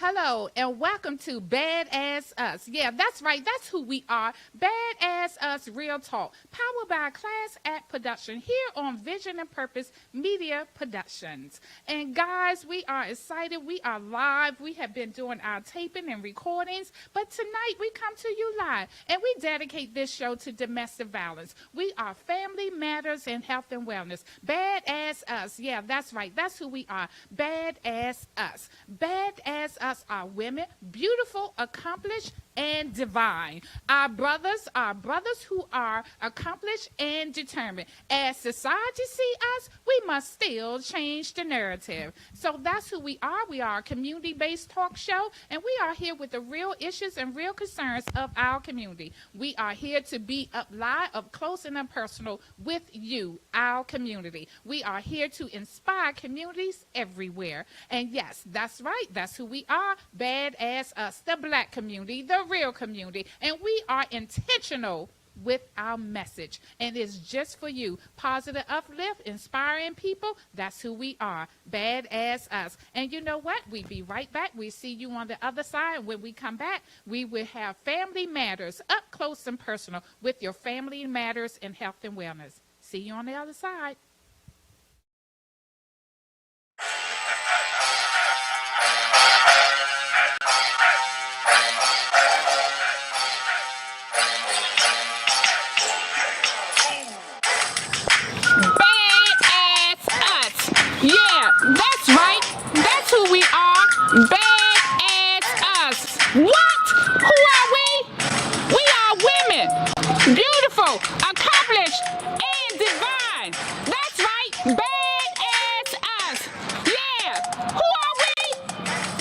Hello and welcome to B.A.A.D.A.S.S Us. Yeah, that's right. That's who we are. B.A.A.D.A.S.S Us Real Talk. Powered by Class Act Production here on Vision and Purpose Media Productions. And guys, we are excited. We are live. We have been doing our taping and recordings. But tonight we come to you live. And we dedicate this show to domestic violence. We are Family Matters and Health and Wellness. B.A.A.D.A.S.S Us. Yeah, that's right. That's who we are. B.A.A.D.A.S.S Us. B.A.A.D.A.S.S Us are women, beautiful, accomplished, and divine. Our brothers who are accomplished and determined. As society see us, we must still change the narrative. So that's who we are. We are a community-based talk show, and we are here with the real issues and real concerns of our community. We are here to be up live, up close and up personal with you, our community. We are here to inspire communities everywhere. And yes, that's right. That's who we are. B.A.A.D.A.S.S Us, the black community, the real community. And we are intentional with our message. And it's just for you. Positive uplift, inspiring people. That's who we are. B.A.A.D.A.S.S Us. And you know what? We'll be right back. We see you on the other side. When we come back, we will have Family Matters up close and personal with your Family Matters and Health and Wellness. See you on the other side. Badass us. Yeah, that's right. That's who we are. Badass us. What? Who are we? We are women. Beautiful, accomplished, and divine. That's right. Badass us. Yeah. Who are we?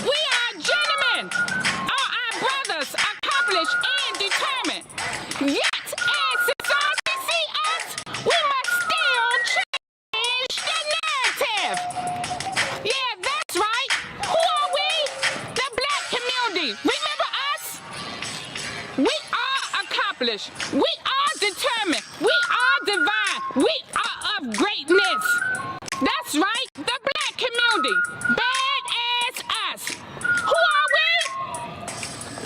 We are gentlemen. Are our brothers accomplished and determined? Yet, as society see us, we must still change the narrative. Yeah, that's right. Who are we? The black community. Remember us? We are accomplished. We are determined. We are divine. We are of greatness. That's right. The black community. Badass us. Who are we?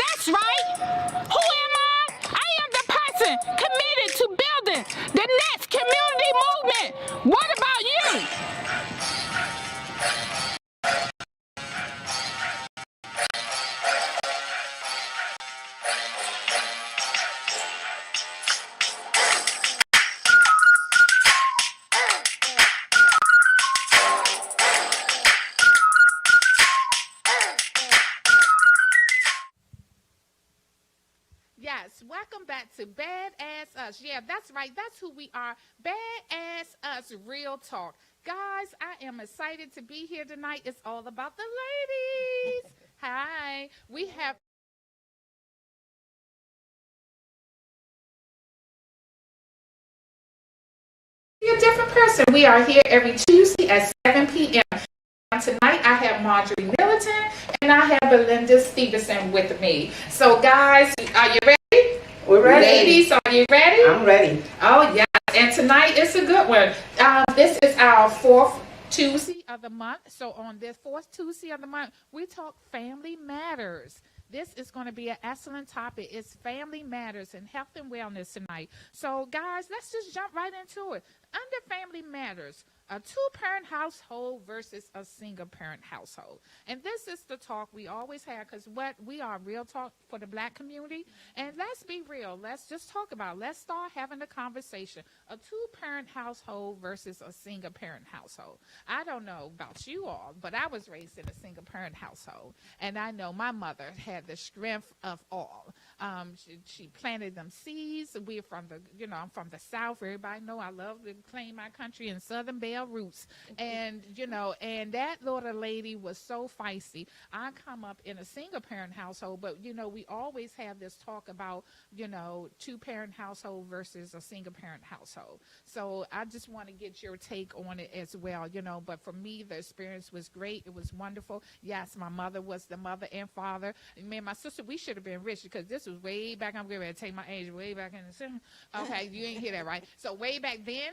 That's right. Who am I? I am the person committed to building the next community movement. What about you? Yes, welcome back to Badass Us. Yeah, that's right. That's who we are. Badass Us Real Talk. Guys, I am excited to be here tonight. It's all about the ladies. Hi. We have a different person. We are here every Tuesday at 7 p.m. Tonight I have Marjorie Militant and I have Belinda Stevenson with me. So guys, are you ready? We're ready. Ladies, are you ready? I'm ready. Oh yes, and tonight is a good one. This is our fourth Tuesday of the month. So on this fourth Tuesday of the month, we talk family matters. This is going to be an excellent topic. It's family matters and health and wellness tonight. So guys, let's just jump right into it. Under family matters, a two-parent household versus a single-parent household. And this is the talk we always have because what we are real talk for the black community. And let's be real. Let's just talk about it. Let's start having a conversation. A two-parent household versus a single-parent household. I don't know about you all, but I was raised in a single-parent household. And I know my mother had the strength of all. She planted them seeds. We're from I'm from the South. Everybody know I love to claim my country in Southern Belle roots. And, and that little lady was so feisty. I come up in a single parent household, but, we always have this talk about, two parent household versus a single parent household. So I just want to get your take on it as well, but for me, the experience was great. It was wonderful. Yes, my mother was the mother and father. And me and my sister, we should have been rich because this was way back. I'm getting ready to take my age way back in the. Okay, you ain't hear that right. So way back then,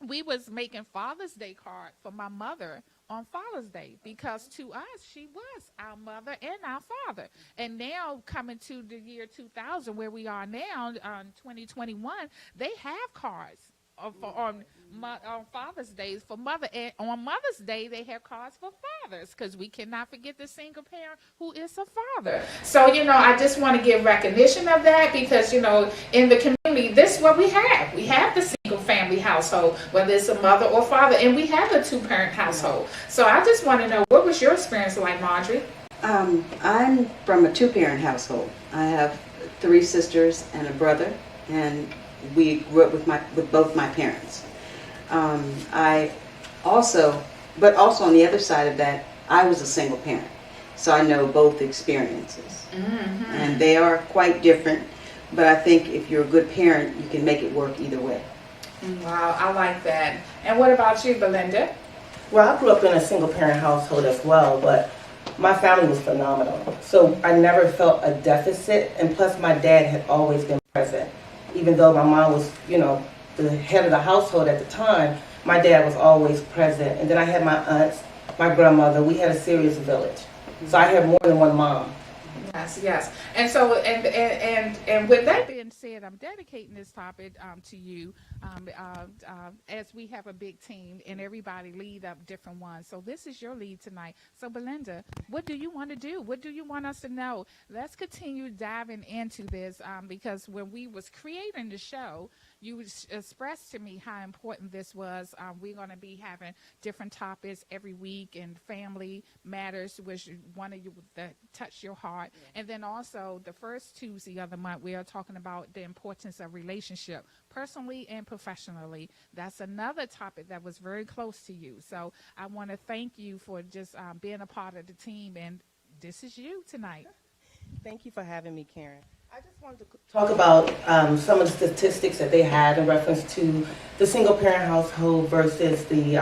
we was making Father's Day card for my mother on Father's Day, because to us she was our mother and our father. And now coming to the year 2000, where we are now, 2021, they have cards on Father's Day for mother, and on Mother's Day they have cards for fathers, because we cannot forget the single parent who is a father. So I just want to give recognition of that, because in the community, this is what we have. We have the single family household, whether it's a mother or father, and we have a two-parent household. So I just want to know, what was your experience like, Marjorie? I'm from a two-parent household. I have three sisters and a brother, and we grew up with both my parents. But also on the other side of that, I was a single parent, so I know both experiences, and they are quite different. But I think if you're a good parent, you can make it work either way. Wow, I like that. And what about you, Belinda? Well, I grew up in a single parent household as well, but my family was phenomenal. So I never felt a deficit, and plus my dad had always been present. Even though my mom was, the head of the household at the time, my dad was always present. And then I had my aunts, my grandmother. We had a serious village. So I had more than one mom. Yes. And so, and with that being said, I'm dedicating this topic to you, as we have a big team and everybody lead up different ones. So this is your lead tonight. So Belinda, what do you want to do? What do you want us to know? Let's continue diving into this, because when we was creating the show, you expressed to me how important this was. We're going to be having different topics every week, and family matters, which one of you that touch your heart. Yeah. And then also the first Tuesday of the month, we are talking about the importance of relationship, personally and professionally. That's another topic that was very close to you. So I want to thank you for just being a part of the team, and this is you tonight. Thank you for having me, Karen. I just wanted to talk about some of the statistics that they had in reference to the single-parent household versus the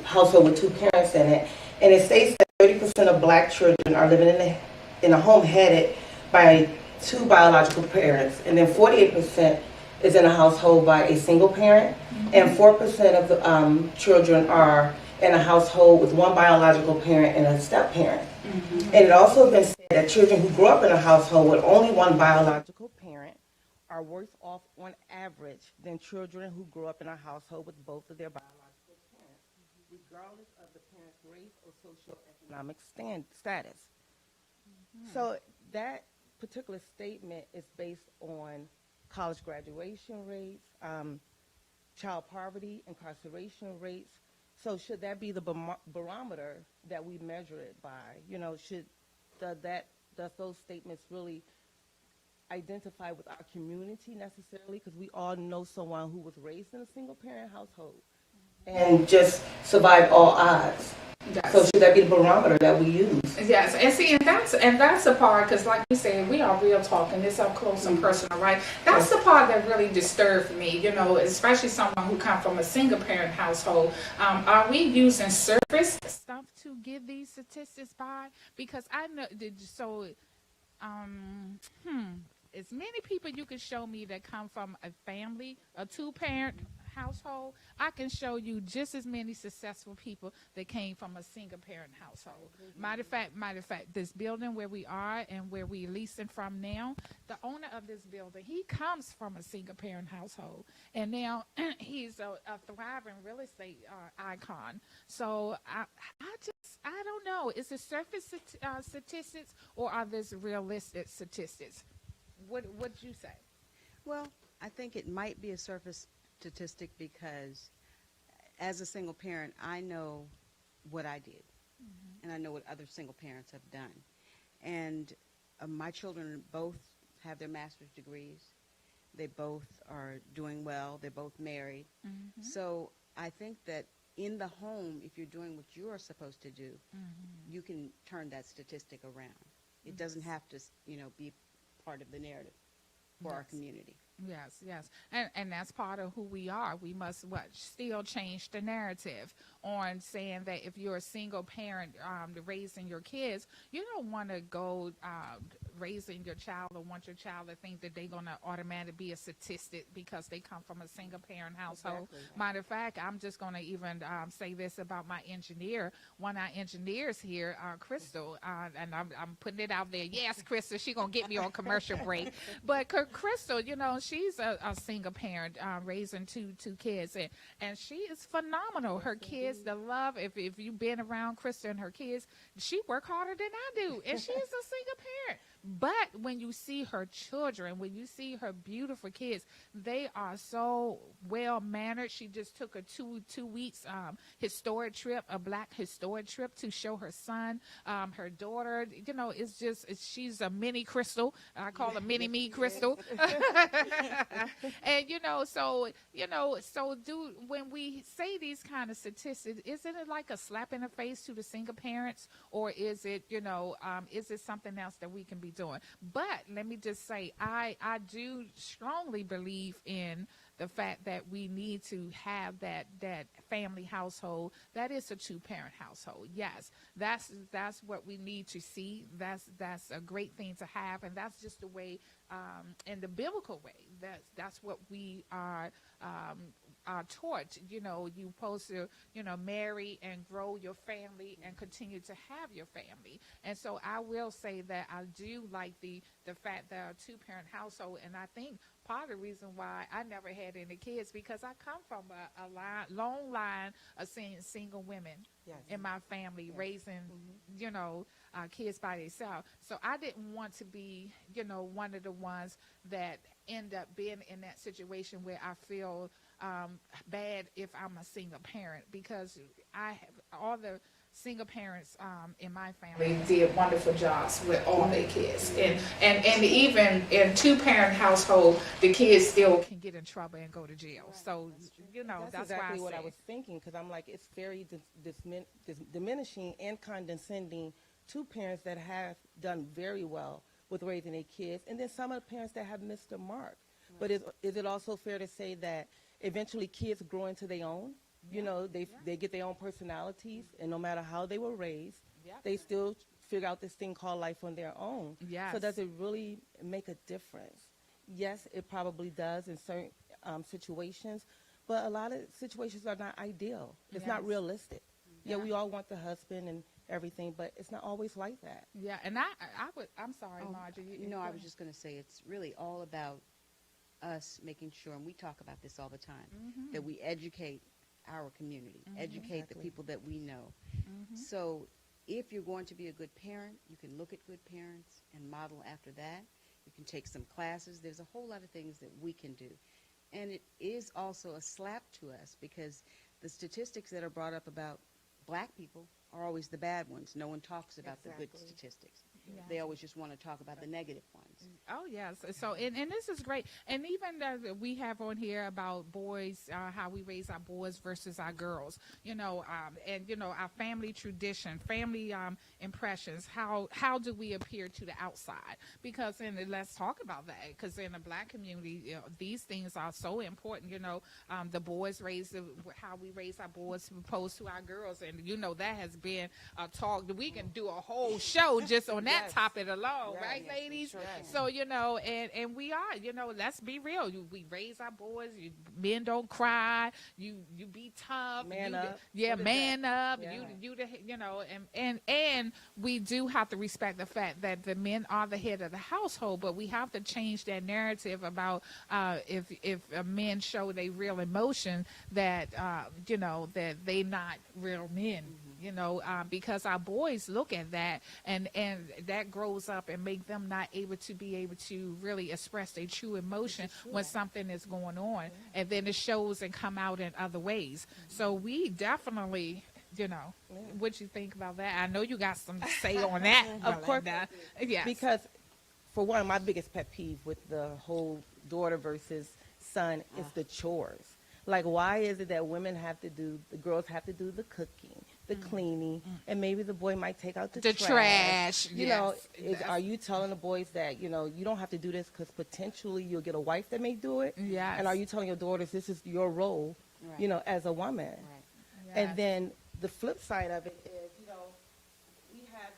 household with two parents in it. And it states that 30% of black children are living in a home headed by two biological parents, and then 48% is in a household by a single parent, and 4% of the children are in a household with one biological parent and a step-parent. And it also been said that children who grow up in a household with only one biological parent are worse off on average than children who grow up in a household with both of their biological parents, regardless of the parent's race or socioeconomic status. So that particular statement is based on college graduation rates, child poverty, incarceration rates. So should that be the barometer that we measure it by? Does those statements really identify with our community necessarily? Because we all know someone who was raised in a single parent household and just survived all odds. Yes. So should that be the barometer that we use? Yes, and see, and that's the part, because like we said, we are real talking. It's up close and personal, right? That's the part that really disturbed me, especially someone who comes from a single parent household. Are we using surface stuff to give these statistics by? Because I know, as many people you can show me that come from a family, a two-parent household, I can show you just as many successful people that came from a single parent household. Matter of fact, this building where we are and where we leasing from now, the owner of this building, he comes from a single parent household, and now he's a thriving real estate icon. So I don't know, is it surface statistics, or are this realistic statistics? What would you say? Well, I think it might be a surface statistic, because as a single parent, I know what I did, and I know what other single parents have done. And my children both have their master's degrees. They both are doing well. They're both married. So I think that in the home, if you're doing what you are supposed to do, you can turn that statistic around. It doesn't have to, be part of the narrative for our community. Yes. And that's part of who we are. We must still change the narrative on saying that if you're a single parent raising your kids, you don't want to go raising your child or want your child to think that they're going to automatically be a statistic because they come from a single parent household. Matter of fact, I'm just going to even say this about my engineer. One of our engineers here, Crystal, and I'm putting it out there. Yes, Crystal, she's going to get me on commercial break. But Crystal, she's a single parent raising two kids, and she is phenomenal. Her kids, the love, if you've been around Crystal and her kids, she work harder than I do, and she's a single parent. But when you see her children, when you see her beautiful kids, they are so well mannered. She just took a two weeks historic trip, a black historic trip, to show her son, her daughter. She's a mini Crystal. I call her mini me Crystal. And when we say these kind of statistics, isn't it like a slap in the face to the single parents, or is it something else that we can be doing? But let me just say, I do strongly believe in the fact that we need to have that family household that is a two-parent household. Yes, that's what we need to see. That's a great thing to have, and that's just the way, in the biblical way. That's what we are taught. You're supposed to marry and grow your family and continue to have your family. And so I will say that I do like the fact that a two-parent household, and I think part of the reason why I never had any kids, because I come from a long line of single women in my family, raising kids by themselves. So I didn't want to be one of the ones that end up being in that situation where I feel bad if I'm a single parent, because I have all the single parents in my family did wonderful jobs with all their kids, and even in two-parent household, the kids still can get in trouble and go to jail. So that's exactly why what I was thinking, because I'm like, it's very diminishing and condescending to parents that have done very well with raising their kids, and then some of the parents that have missed the mark. But is it also fair to say that eventually kids grow into their own? They get their own personalities, and no matter how they were raised, they still figure out this thing called life on their own. Yes. So does it really make a difference? Yes, it probably does in certain situations, but a lot of situations are not ideal. It's not realistic. Yeah, we all want the husband and everything, but it's not always like that. Yeah, and I'm sorry, Marjorie. I was just going to say, it's really all about us making sure, and we talk about this all the time, that we educate our community, educate the people that we know. So if you're going to be a good parent, you can look at good parents and model after that. You can take some classes. There's a whole lot of things that we can do. And it is also a slap to us, because the statistics that are brought up about black people are always the bad ones. No one talks about the good statistics. Yeah. They always just want to talk about the negative ones. Oh, yes. So, and this is great. And even we have on here about boys, how we raise our boys versus our girls, and, our family tradition, family impressions. How do we appear to the outside? Because, and let's talk about that, because in the black community, these things are so important. The boys how we raise our boys opposed to our girls. And, that has been a talk. We can do a whole show just on that topic alone, right, ladies? Sure. So, and we are, let's be real. We raise our boys. Men don't cry. You be tough. Man up. Yeah, man up. Yeah. And we do have to respect the fact that the men are the head of the household, but we have to change that narrative about if men show their real emotion, that, that they not real men. Because our boys look at that, and that grows up and make them not able to really express their true emotion when something is going on, and then it shows and come out in other ways. So we definitely, what you think about that? I know you got some to say on that. Of course, yes. Because for one, my biggest pet peeve with the whole daughter versus son is the chores. Like, why is it that the girls have to do the cooking, the cleaning, and maybe the boy might take out the trash. Are you telling the boys that, you don't have to do this because potentially you'll get a wife that may do it? Yes. And are you telling your daughters this is your role, as a woman? Right. Yes. And then the flip side of it is, we have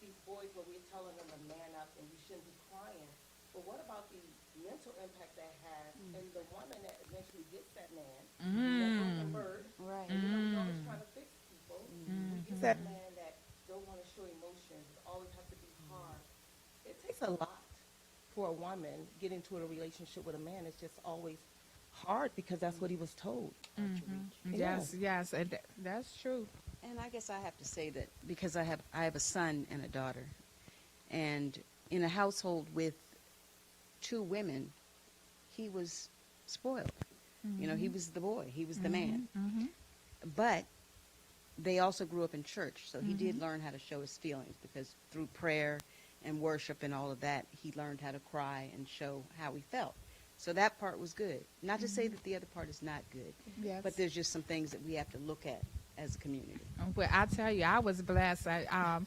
these boys where we're telling them to man up and you shouldn't be crying. But what about the mental impact that has, and the woman that eventually gets that man, that broken bird, Right. and we're always trying to fix people. We get that man that don't want to show emotions, it always has to be hard. It takes a lot for a woman getting into a relationship with a man. It's just always hard because that's what he was told. Yes, yes, and that's true. And I guess I have to say that because I have a son and a daughter, and in a household with two women, he was spoiled. You know, he was the boy, he was the man. But they also grew up in church, so he did learn how to show his feelings, because through prayer and worship and all of that, he learned how to cry and show how he felt. So that part was good. Not to say that the other part is not good, Yes. but there's just some things that we have to look at as a community. Well, I tell you, I was blessed. I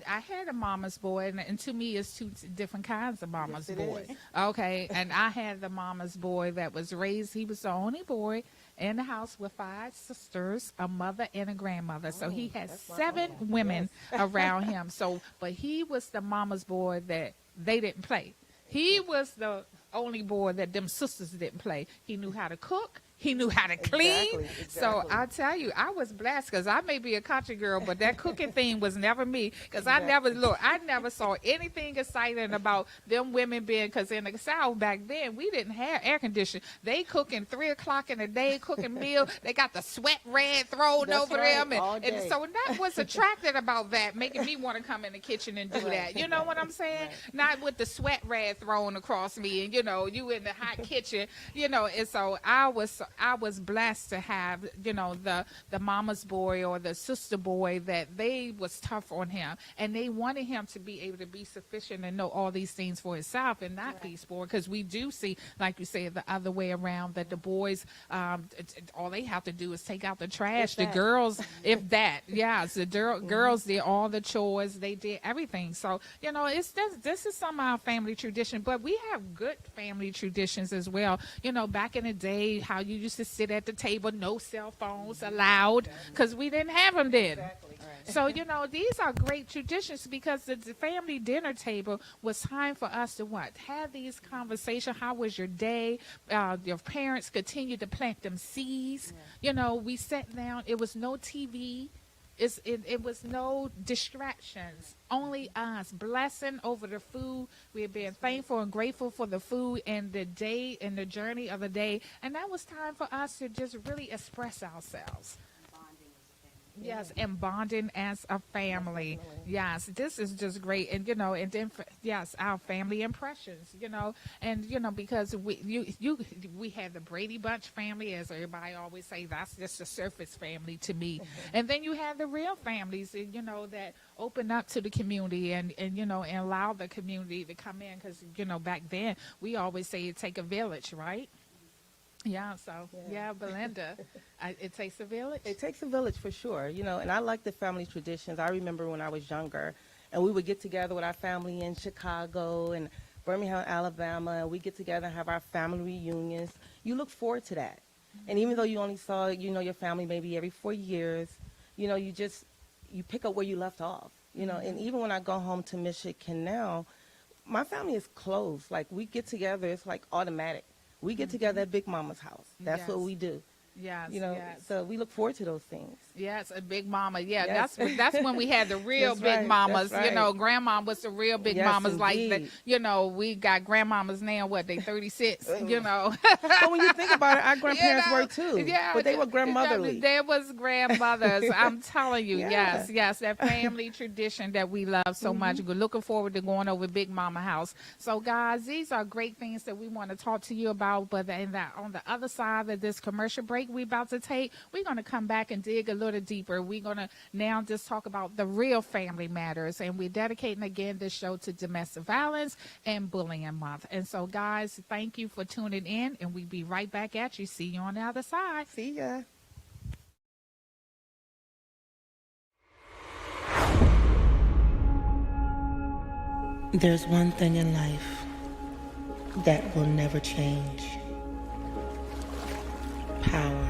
had a mama's boy, and to me, it's two different kinds of mama's Yes, it boy. is. Okay, and I had the mama's boy that was raised. He was the only boy in the house with 5 sisters, a mother and a grandmother. So he had that's my 7 mama. women around him. So, but he was the mama's boy that they didn't play. He was the only boy that them sisters didn't play. He knew how to cook. He knew how to clean. Exactly. So I tell you, I was blessed, because I may be a country girl, but that cooking thing was never me, because I never saw anything exciting about them women being, because in the South back then, we didn't have air conditioning. They cooking 3 o'clock in the day, cooking meal. They got the sweat rag thrown That's over right, them. all And day. so that was attracted about that, making me want to come in the kitchen and do that. You know what I'm saying? Not with the sweat rag thrown across me, and, you know, you in the hot kitchen, you know. And so I was blessed to have, you know, the mama's boy or the sister boy that they was tough on him, and they wanted him to be able to be sufficient and know all these things for himself and not be spoiled, because we do see, like you said, the other way around, that the boys, all they have to do is take out the trash. If The that. girls, if that, yes, the girls did all the chores, they did everything. So, you know, this is some of our family tradition, but we have good family traditions as well. You know, back in the day, how you used to sit at the table, no cell phones allowed, because we didn't have them then. Exactly. So, you know, these are great traditions, because the family dinner table was time for us to what? Have these conversations. How was your day? Your parents continued to plant them seeds. You know, we sat down. It was no TV. It was no distractions, only us, blessing over the food. We had been thankful and grateful for the food and the day and the journey of the day. And that was time for us to just really express ourselves. Yes, and bonding as a family. Yes, this is just great. And, you know, and then, yes, our family impressions, you know, and, you know, because we have the Brady Bunch family, as everybody always say, that's just a surface family to me. And then you have the real families, you know, that open up to the community and, you know, and allow the community to come in, because, you know, back then we always say it take a village, right? Yeah, so, yeah, Belinda, it takes a village. It takes a village for sure, you know, and I like the family traditions. I remember when I was younger, and we would get together with our family in Chicago and Birmingham, Alabama, and we get together and have our family reunions. You look forward to that. And even though you only saw, you know, your family maybe every 4 years, you know, you pick up where you left off, you know. And even when I go home to Michigan now, my family is close. Like, we get together, it's like automatic. We get together at Big Mama's house. That's what we do. Yes, You know, yes. so we look forward to those things. Yes, a Big Mama. Yeah, Yes. that's when we had the real That's Big right, Mamas. that's You know, right. Grandma was the real Big Yes, Mamas. Like that. indeed. You know, we got grandmamas now. What, they 36? You know. But when you think about it, our grandparents You know, were too. yeah, But they were grandmotherly. There was grandmothers. I'm telling you, Yeah. yes, that family tradition that we love so much. We're looking forward to going over Big Mama house. So, guys, these are great things that we want to talk to you about. But on the other side of this commercial break we're about to take, we're going to come back and dig a little deeper. We're going to now just talk about the real family matters. And we're dedicating again this show to domestic violence and bullying month. And so, guys, thank you for tuning in. And we'll be right back at you. See you on the other side. See ya. There's one thing in life that will never change. Power.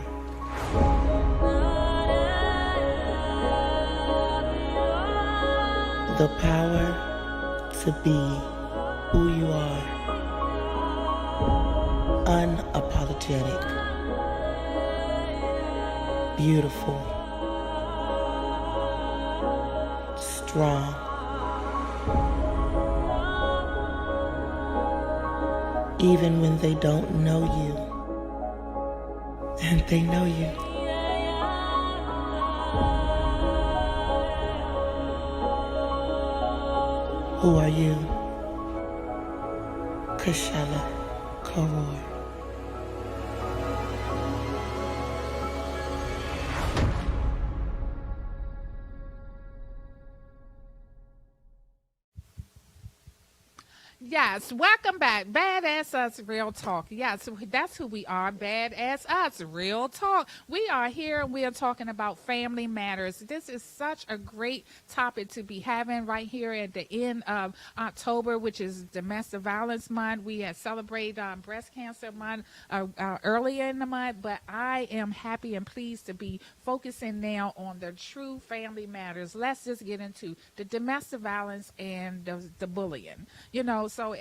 The power to be who you are. Unapologetic. Beautiful. Strong. Even when they don't know you, and they know you. Who are you? Kashella Karor. Yes, welcome back. Badass Us Real Talk. Yes, that's who we are. Badass Us Real Talk. We are here and we are talking about family matters. This is such a great topic to be having right here at the end of October, which is Domestic Violence Month. We had celebrated Breast Cancer Month earlier in the month, but I am happy and pleased to be focusing now on the true family matters. Let's just get into the domestic violence and the bullying. You know, so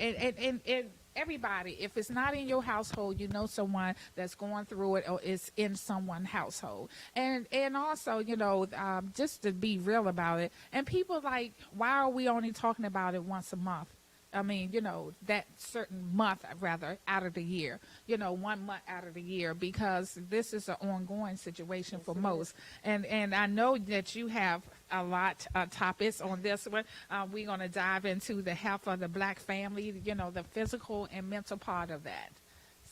everybody, if it's not in your household, you know someone that's going through it or is in someone's household. And also, you know, just to be real about it. And people like, why are we only talking about it once a month? I mean, you know, that certain month, rather, out of the year, you know, 1 month out of the year, because this is an ongoing situation for most. And I know that you have a lot of topics on this one. We're going to dive into the health of the black family, you know, the physical and mental part of that.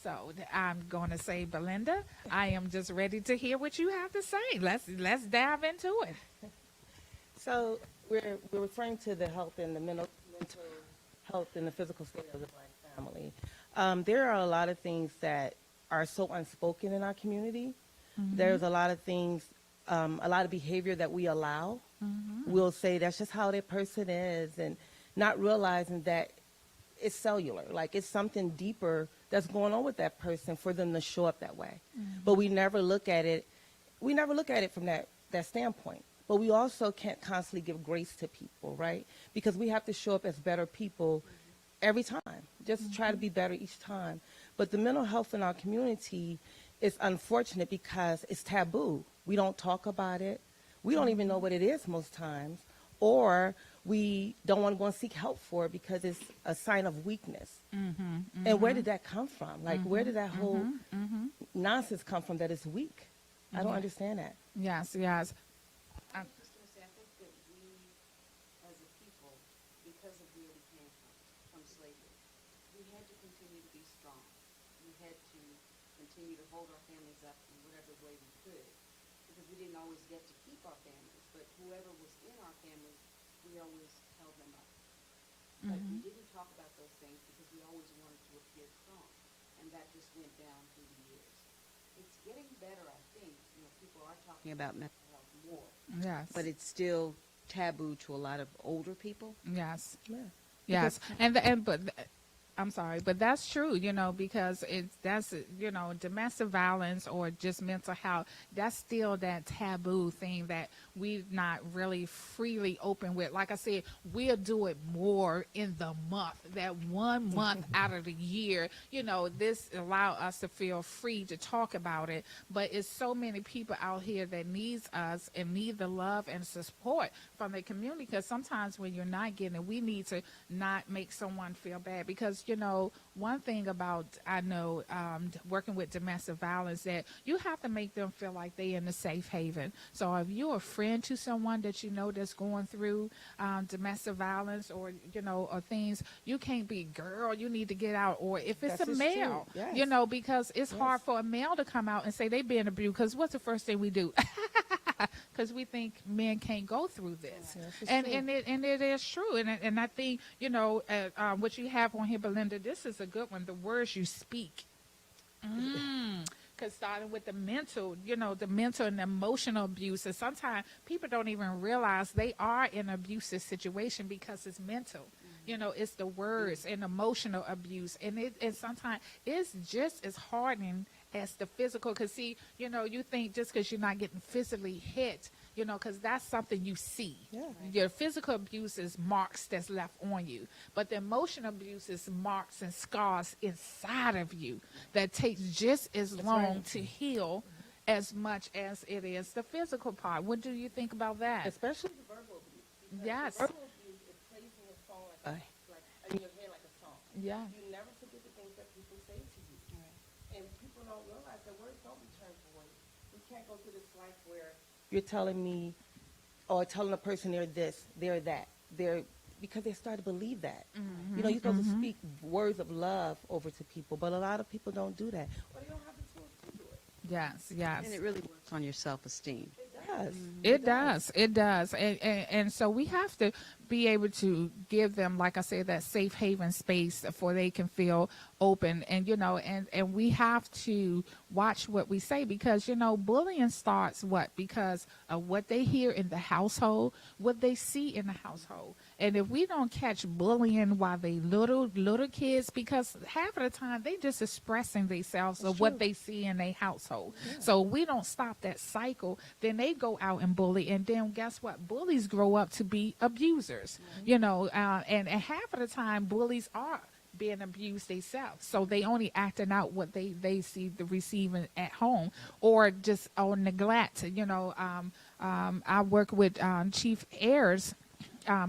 So I'm going to say, Belinda, I am just ready to hear what you have to say. Let's dive into it. So we're referring to the health and the mental health and the physical state of the black family. There are a lot of things that are so unspoken in our community. Mm-hmm. There's a lot of things, a lot of behavior that we allow. Mm-hmm. We'll say that's just how that person is, and not realizing that it's cellular, like it's something deeper that's going on with that person for them to show up that way. Mm-hmm. But we never look at it. We never look at it from that standpoint. But we also can't constantly give grace to people, right? Because we have to show up as better people every time. Just try to be better each time. But the mental health in our community is unfortunate because it's taboo. We don't talk about it. We don't even know what it is most times. Or we don't want to go and seek help for it because it's a sign of weakness. And where did that come from? Like, where did that whole nonsense come from that it's weak? I don't understand that. Yes. I was just going to say, I think that we, as a people, because of where we came from slavery, we had to continue to be strong. We had to continue to hold our families up in whatever way we could, because we didn't always get to keep our families, but whoever was in our families, we always held them up. But we didn't talk about those things because we always wanted to appear strong, and that just went down through the years. It's getting better, I think. You know, people are talking about mental health more. Yes. But it's still taboo to a lot of older people. Yes. Yeah. Yes. I'm sorry, but that's true, you know, because that's, you know, domestic violence or just mental health, that's still that taboo thing that we're not really freely open with. Like I said, we'll do it more in the month, that 1 month out of the year. You know, this allow us to feel free to talk about it, but it's so many people out here that needs us and need the love and support from the community, because sometimes when you're not getting it, we need to not make someone feel bad, because you know, one thing about, I know, working with domestic violence, that you have to make them feel like they're in a safe haven. So if you're a friend to someone that you know that's going through domestic violence, or, you know, or things, you can't be, girl, you need to get out. Or if it's a male, yes. you know, because it's hard for a male to come out and say they've been abused, because what's the first thing we do? Because we think men can't go through this, and it is true, and I think, you know, what you have on here, Belinda, this is a good one. The words you speak, because starting with the mental, you know, the mental and emotional abuse, and sometimes people don't even realize they are in an abusive situation because it's mental. You know, it's the words and emotional abuse, and sometimes it's just as hardening as the physical. Because see, you know, you think just because you're not getting physically hit, because that's something you see. Yeah. Your physical abuse is marks that's left on you, but the emotional abuse is marks and scars inside of you that takes just as long to heal as much as it is the physical part. What do you think about that? Especially the verbal abuse. Because Yes. the verbal abuse, it plays in your song like in your head like a song. Yeah. You never forget the things that people say to you. And people don't realize that words don't return void. We can't go through this life where you're telling me or telling a person they're this, they're that, because they start to believe that. You're supposed to speak words of love over to people, but a lot of people don't do that. Or they don't have the tools to do it. Yes, yes. And it really works on your self-esteem. It does. It does. It does. And so we have to be able to give them, like I said, that safe haven space for they can feel open. And, and we have to watch what we say because, bullying starts what? Because of what they hear in the household, what they see in the household. And if we don't catch bullying while they little kids, because half of the time they just expressing themselves of what they see in their household. Yeah. So we don't stop that cycle, then they go out and bully. And then guess what? Bullies grow up to be abusers, and half of the time bullies are being abused themselves. So they only acting out what they see the receiving at home or just on neglect. I work with Chief Ayers,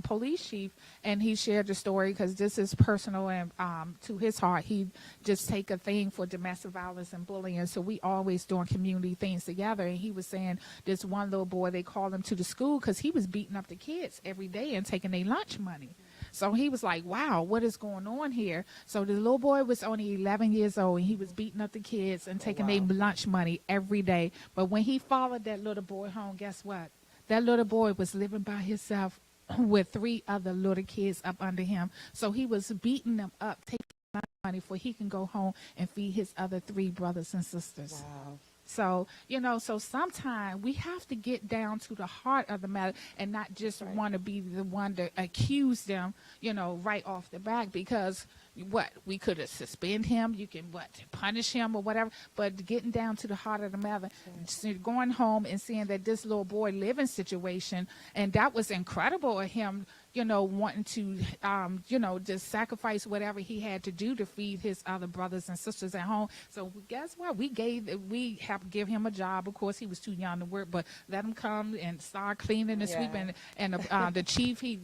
police chief, and he shared the story because this is personal and to his heart. He just take a thing for domestic violence and bullying. So we always doing community things together. And he was saying this one little boy, they called him to the school because he was beating up the kids every day and taking their lunch money. So he was like, wow, what is going on here? So the little boy was only 11 years old, and he was beating up the kids and taking their lunch money every day. But when he followed that little boy home, guess what? That little boy was living by himself with 3 other little kids up under him. So he was beating them up, taking money for he can go home and feed his other 3 brothers and sisters. Wow. So, so sometimes we have to get down to the heart of the matter and not just want to be the one to accuse them, right off the bat, because we could have suspend him, you can punish him or whatever, but getting down to the heart of the matter, going home and seeing that this little boy living situation, and that was incredible of him, wanting to, just sacrifice whatever he had to do to feed his other brothers and sisters at home. So guess what? We have to give him a job. Of course, he was too young to work, but let him come and start cleaning and sweeping. And the chief, he,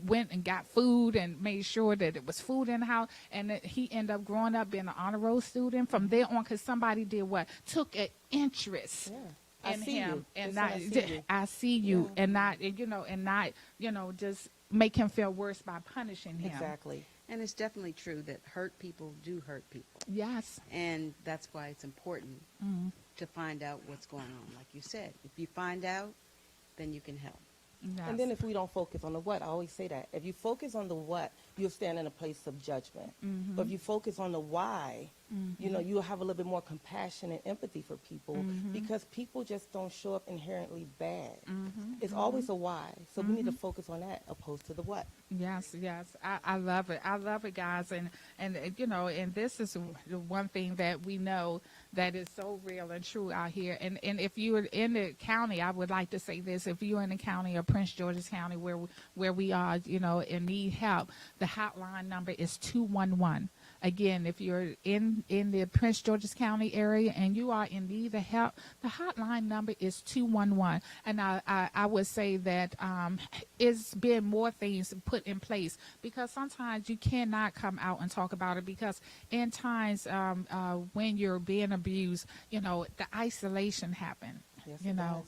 went and got food and made sure that it was food in the house. And that he ended up growing up being an honor roll student from there on, because somebody did what? Took an interest. Yeah. In him, and not I see you, and not just make him feel worse by punishing him. Exactly. And it's definitely true that hurt people do hurt people. Yes. And that's why it's important to find out what's going on. Like you said, if you find out, then you can help. Yes. And then if we don't focus on the what, I always say that. If you focus on the what, you'll stand in a place of judgment. But if you focus on the why, you'll have a little bit more compassion and empathy for people, because people just don't show up inherently bad. It's always a why. So we need to focus on that opposed to the what. Yes, yes. I love it. I love it, guys. And and this is the one thing that we know that is so real and true out here. And if you're in the county, I would like to say this. If you're in the county of Prince George's County where we are, and need help, the hotline number is 211. Again, if you're in the Prince George's County area and you are in need of help, the hotline number is 211. And I would say that it's been more things put in place, because sometimes you cannot come out and talk about it, because in times when you're being abused, the isolation happen. Yes, you know.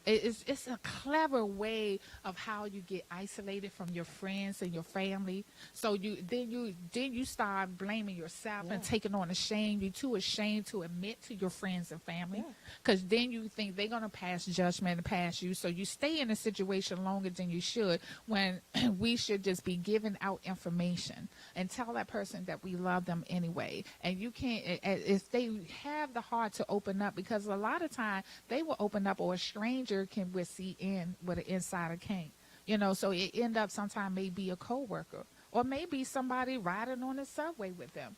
It's a clever way of how you get isolated from your friends and your family. So then you start blaming yourself and taking on the shame. You're too ashamed to admit to your friends and family, because then you think they're gonna pass judgment and pass you. So you stay in a situation longer than you should, when we should just be giving out information and tell that person that we love them anyway. And you can't, if they have the heart to open up, because a lot of time they will open up, or a stranger can see in what an insider can't, so it end up sometimes maybe a coworker, or maybe somebody riding on the subway with them.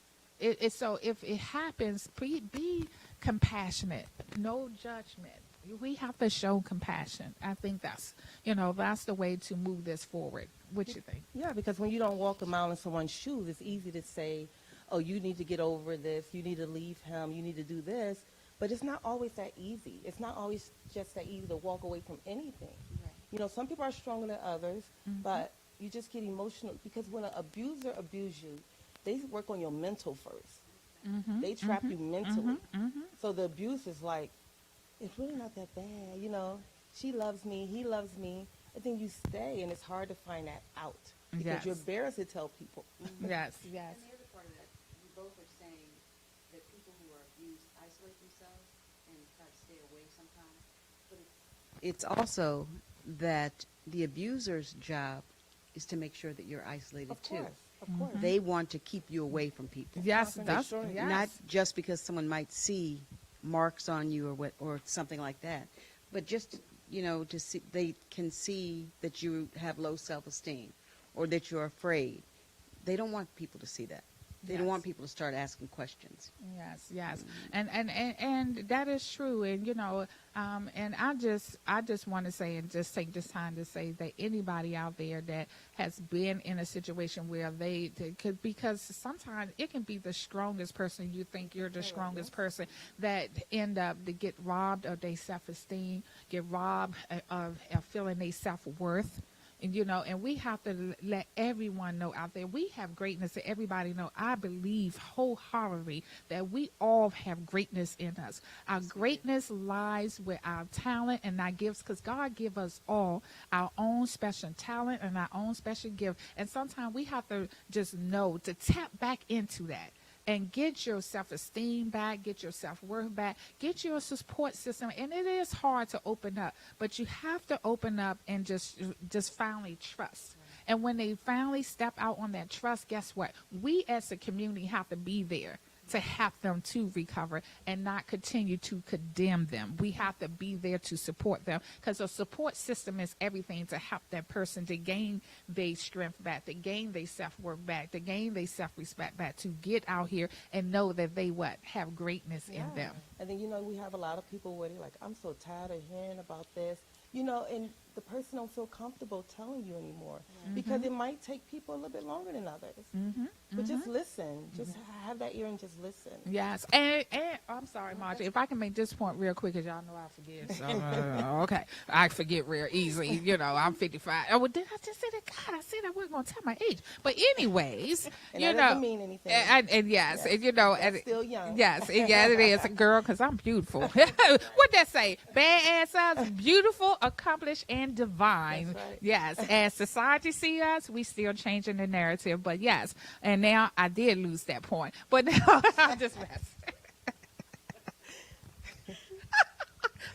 So if it happens, be compassionate, no judgment, We have to show compassion. I think that's, that's the way to move this forward. What you think? Yeah, because when you don't walk a mile in someone's shoes, it's easy to say, oh, you need to get over this, you need to leave him, you need to do this. But it's not always that easy. It's not always just that easy to walk away from anything. Right. Some people are stronger than others, but you just get emotional. Because when an abuser abuses you, they work on your mental first. They trap you mentally. So the abuse is like, it's really not that bad. She loves me, he loves me. And then you stay, and it's hard to find that out. Because Yes. you're embarrassed to tell people. Yes. And the other part of that, you both are saying that people who are abused isolate themselves and try to stay away sometimes. But it's also that the abuser's job is to make sure that you're isolated Of too. course, of course. They want to keep you away from people. Yes, Make that's sure. yes. Not just because someone might see marks on you or something like that, but just to see, they can see that you have low self-esteem or that you're afraid. They don't want people to see that. They don't Yes. want people to start asking questions. Yes, and that is true. And and I just want to say, and just take this time to say that anybody out there that has been in a situation where they could, because sometimes it can be the strongest person, you think you're the strongest person, that end up to get robbed of their self-esteem, get robbed of feeling their self-worth. And we have to let everyone know out there, we have greatness, that everybody know. I believe wholeheartedly that we all have greatness in us. Our greatness lies with our talent and our gifts, because God give us all our own special talent and our own special gift. And sometimes we have to just know to tap back into that. And get your self-esteem back, get your self-worth back, get your support system. And it is hard to open up, but you have to open up and just finally trust. And when they finally step out on that trust, guess what? We as a community have to be there to help them to recover and not continue to condemn them. We have to be there to support them, because a support system is everything to help that person to gain their strength back, to gain their self-worth back, to gain their self-respect back, to get out here and know that they have greatness in them. And then, we have a lot of people where they're like, I'm so tired of hearing about this. And the person don't feel comfortable telling you anymore, because it might take people a little bit longer than others. But just listen. Just have that ear and just listen. Yes. And I'm sorry, Margie, if I can make this point real quick, because y'all know I forget. So, okay. I forget real easily. I'm 55. Oh, well, did I just say that? God, I said I wasn't going to tell my age. But anyways, And that doesn't mean anything. And yes, and That's still young. Yes, it is, girl, because I'm beautiful. What that say? Badass us, beautiful, accomplished, and divine. That's right. Yes, as society see us, we still changing the narrative. But yes, and now I did lose that point. But now I just messed.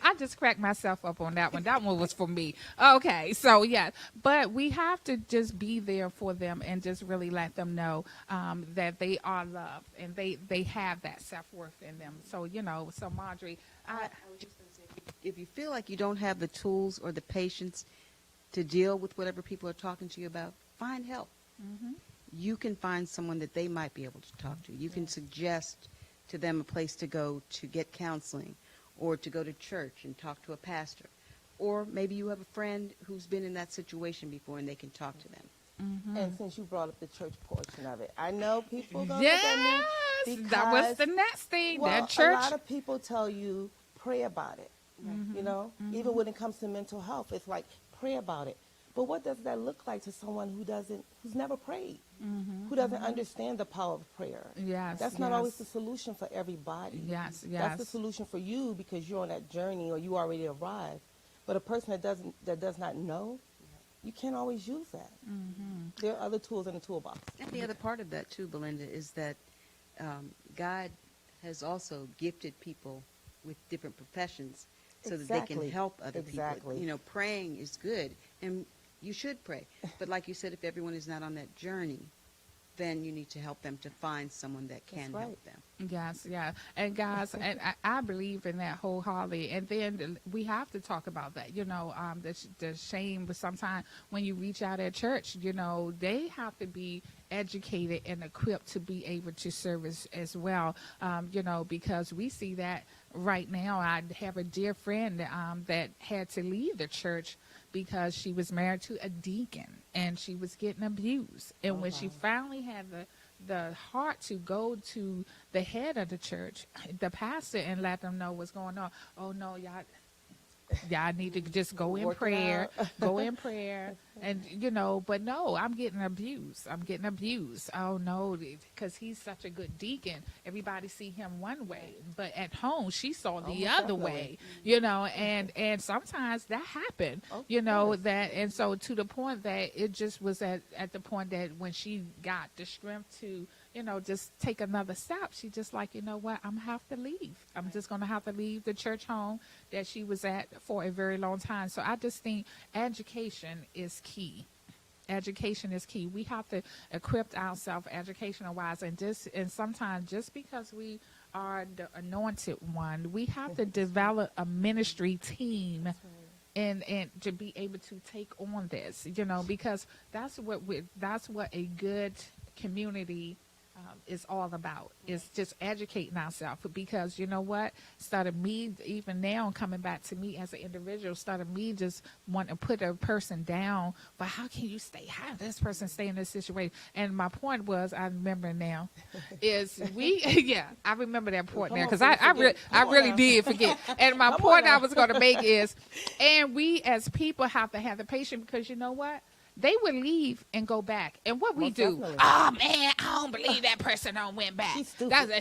I just cracked myself up on that one. That one was for me. Okay, so yeah, but we have to just be there for them and just really let them know that they are loved and they have that self-worth in them. So, so Marjorie, I was just going to say, if you feel like you don't have the tools or the patience to deal with whatever people are talking to you about, find help. You can find someone that they might be able to talk to. You can suggest to them a place to go to get counseling, or to go to church and talk to a pastor. Or maybe you have a friend who's been in that situation before and they can talk to them. And since you brought up the church portion of it, I know people going to yes, look at me because, that was the next thing. well, That church. a lot of people tell you, pray about it. Even when it comes to mental health, it's like, pray about it. But what does that look like to someone who's never prayed, who doesn't understand the power of prayer? Yes, That's not yes. always the solution for everybody. Yes, That's the yes. solution for you because you're on that journey or you already arrived. But a person that does not know, you can't always use that. There are other tools in the toolbox. And the other part of that, too, Belinda, is that God has also gifted people with different professions so that they can Exactly. help other Exactly. people. Praying is good, and you should pray. But like you said, if everyone is not on that journey, then you need to help them to find someone that can right. help them. Yes, yeah. And guys, and I believe in that wholeheartedly. And then we have to talk about that, the shame, but sometimes when you reach out at church, they have to be educated and equipped to be able to serve as well, because we see that right now, I have a dear friend that had to leave the church because she was married to a deacon and she was getting abused. And when she finally had the heart to go to the head of the church, the pastor, and let them know what's going on. Oh no, y'all need to just go in prayer, and but no, I'm getting abused. Oh no, because he's such a good deacon. Everybody see him one way, but at home she saw the other way, and sometimes that happened, that, and so to the point that it just was at the point that when she got the strength to just take another step, she just like, what, I'm gonna have to leave. I'm just gonna have to leave the church home that she was at for a very long time. So I just think education is key. Education is key. We have to equip ourselves educational wise, and sometimes just because we are the anointed one, we have to develop a ministry team. And to be able to take on this, because that's what a good community is all about. It's just educating ourselves, because what started me, even now coming back to me as an individual, started me just wanting to put a person down. But how can you how this person stay in this situation? And my point was, I remember now, is I remember that point now, because I really did forget. And my point I was going to make is, and we as people have to have the patience, because you know what? They would leave and go back. And what we do, definitely. Oh, man, I don't believe that person went back.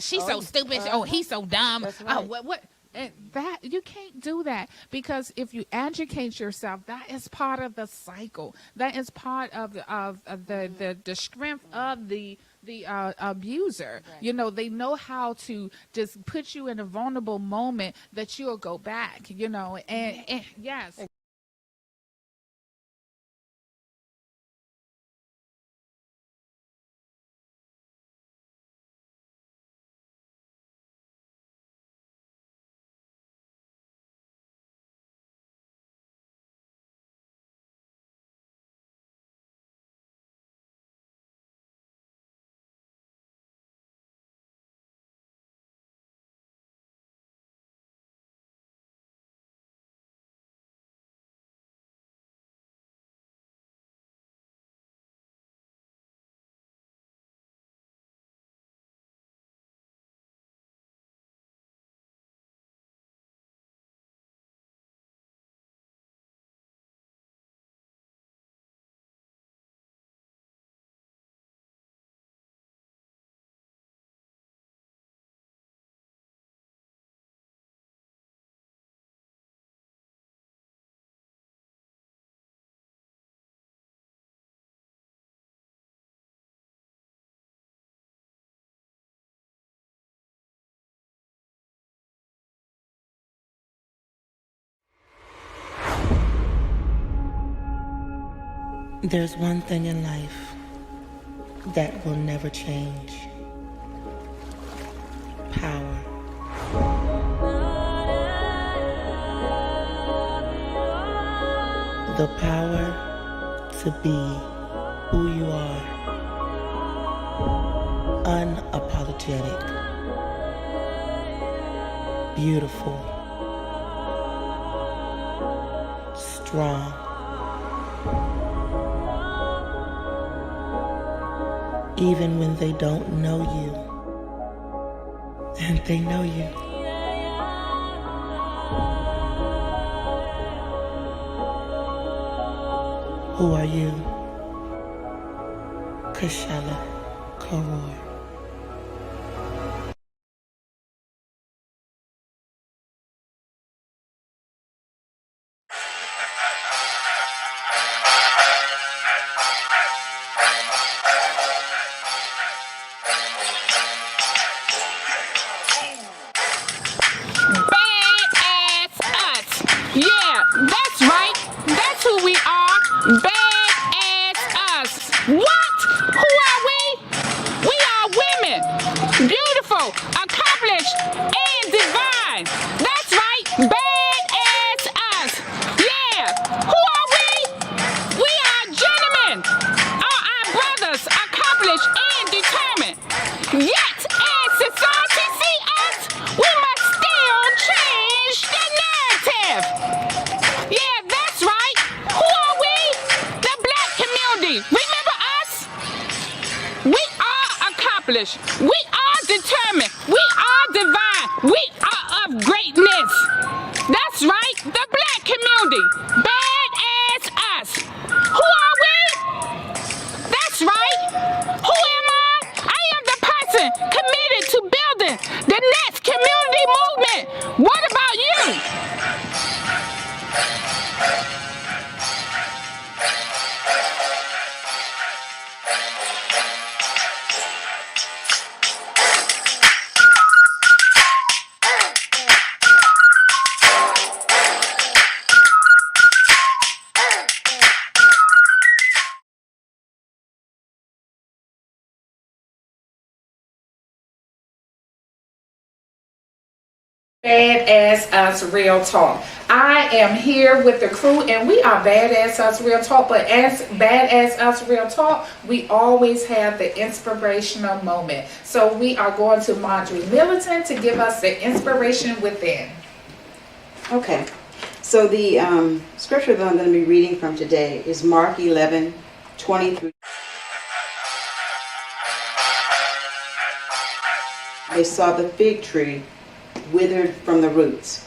She's so stupid. Oh, he's so dumb. Right. Oh, what? And that, you can't do that, because if you educate yourself, that is part of the cycle. That is part of the strength of the abuser. Right. They know how to just put you in a vulnerable moment that you'll go back, and yes. There's one thing in life that will never change. Power. The power to be who you are. Unapologetic. Beautiful. Strong. Even when they don't know you, and they know you. Who are you? Kashala Karor. B.A.A.D.A.S.S Us. Yeah, that's right. That's who we are. B.A.A.D.A.S.S Us. What? Who are we? We are women. Beautiful, accomplished, and divine. That's right. B.A.A.D.A.S.S Us. Yeah. Who are we? We are gentlemen. Our brothers, accomplished and determined. Yet, as society see us, we must still established. We are determined. We are divine. We are of greatness. That's right. The black community. Badass us. Who are we? That's right. Who am I? I am the person committed to building the next community movement. What about you? Badass Us Real Talk. I am here with the crew, and we are Badass Us Real Talk. But as Badass Us Real Talk, we always have the inspirational moment. So we are going to Marjorie Militant to give us the inspiration within. Okay. So the scripture that I'm going to be reading from today is Mark 11:20 through. They saw the fig tree withered from the roots.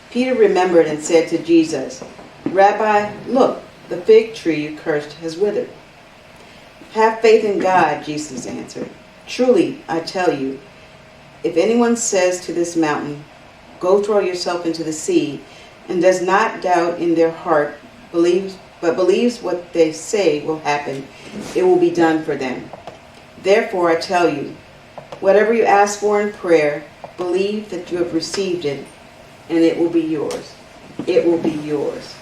Peter remembered and said to Jesus, "Rabbi, look, the fig tree you cursed has withered." "Have faith in God," Jesus answered. "Truly, I tell you, if anyone says to this mountain, 'Go throw yourself into the sea,' and does not doubt in their heart, but believes what they say will happen, it will be done for them. Therefore, I tell you, whatever you ask for in prayer, believe that you have received it, and it will be yours. It will be yours."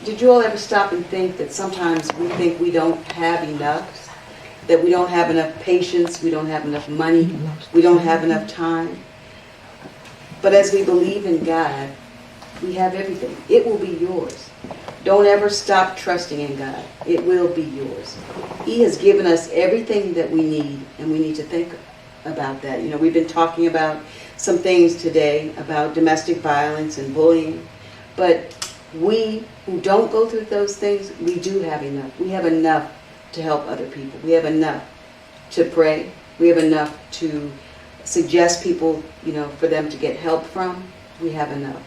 Did you all ever stop and think that sometimes we think we don't have enough, that we don't have enough patience, we don't have enough money, we don't have enough time? But as we believe in God, we have everything. It will be yours. Don't ever stop trusting in God. It will be yours. He has given us everything that we need, and we need to think about that. You know, we've been talking about some things today about domestic violence and bullying, but we who don't go through those things, we do have enough. We have enough to help other people. We have enough to pray. We have enough to suggest people, you know, for them to get help from. We have enough.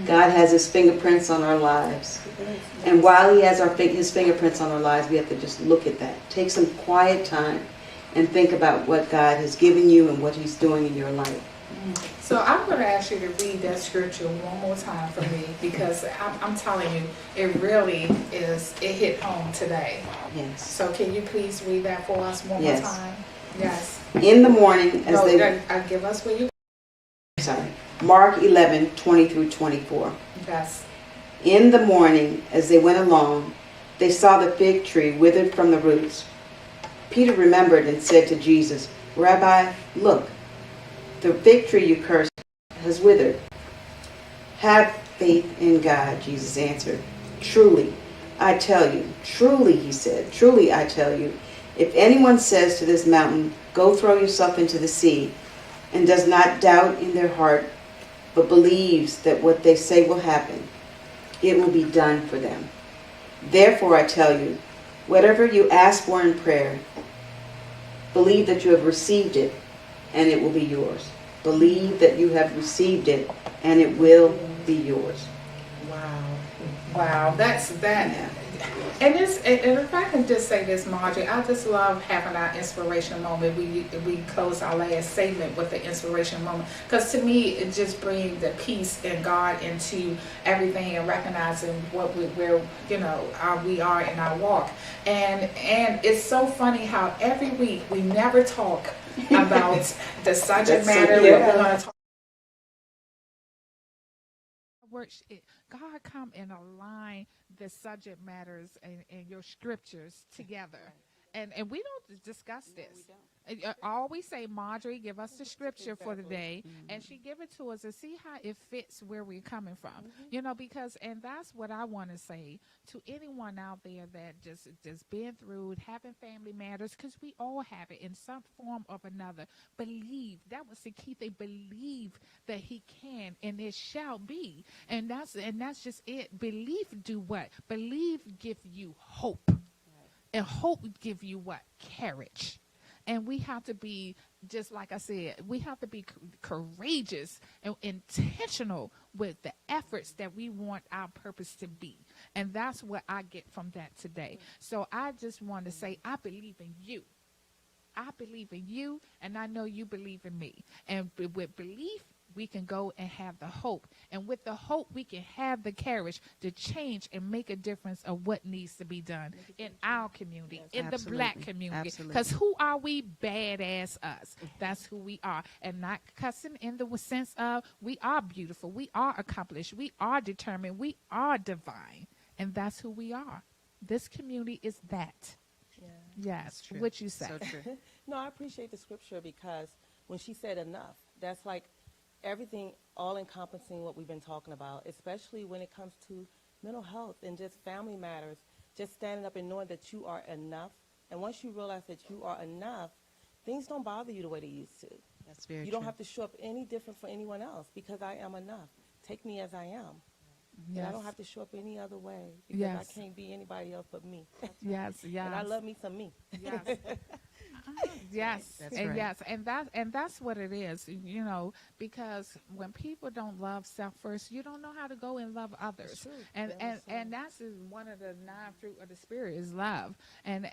God has his fingerprints on our lives. And while he has his fingerprints on our lives, we have to just look at that. Take some quiet time and think about what God has given you and what he's doing in your life. So I'm going to ask you to read that scripture one more time for me, because I'm telling you, it really is, it hit home today. Yes. So can you please read that for us one Yes. more time? Yes. In the morning, as No, they... give us where you... Sorry. Mark 11:20 through 24. Yes. In the morning, as they went along, they saw the fig tree withered from the roots. Peter remembered and said to Jesus, "Rabbi, look, the fig tree you cursed has withered." "Have faith in God," Jesus answered. "Truly, I tell you," truly, he said, "truly, I tell you, if anyone says to this mountain, 'Go throw yourself into the sea,' and does not doubt in their heart, but believes that what they say will happen, it will be done for them. Therefore, I tell you, whatever you ask for in prayer, believe that you have received it, and it will be yours." Believe that you have received it, and it will be yours. Wow. Wow. That's that. And if I can just say this, Margie, I just love having our inspiration moment. We close our last segment with the inspiration moment, because to me it just brings the peace and God into everything, and recognizing where we are in our walk. And it's so funny how every week we never talk about the subject matter that we're going to talk. God come and align the subject matters and your scriptures together. And we don't discuss this. I always say, Marjorie, give us the scripture for the day, and she give it to us and see how it fits where we're coming from. Because, and that's what I want to say to anyone out there that just been through having family matters, because we all have it in some form or another. Believe. That was the key thing. Believe that he can, and it shall be. And that's just it. Belief do what? Belief give you hope. And hope give you what? Courage. And we have to be, just like I said, we have to be courageous and intentional with the efforts that we want our purpose to be. And that's what I get from that today. So I just want to say, I believe in you. I believe in you, and I know you believe in me. And with belief, we can go and have the hope. And with the hope, we can have the courage to change and make a difference of what needs to be done in our community, in the black community. Because who are we? Badass us. That's who we are. And not cussing in the sense of we are beautiful, we are accomplished, we are determined, we are divine. And that's who we are. This community is that. Yes, what you say. So true. No, I appreciate the scripture because when she said enough, that's like everything all encompassing what we've been talking about, especially when it comes to mental health and just family matters, just standing up and knowing that you are enough. And once you realize that you are enough, things don't bother you the way they used to. That's very true. You don't have to show up any different for anyone else because I am enough. Take me as I am. Yes. And I don't have to show up any other way because Yes. I can't be anybody else but me. Yes, yes. And I love me some me. Yes. Yes, That's and right. yes, and that's what it is, you know, because when people don't love self first, you don't know how to go and love others. true. And That is and that's one of the 9 fruit of the spirit is love. And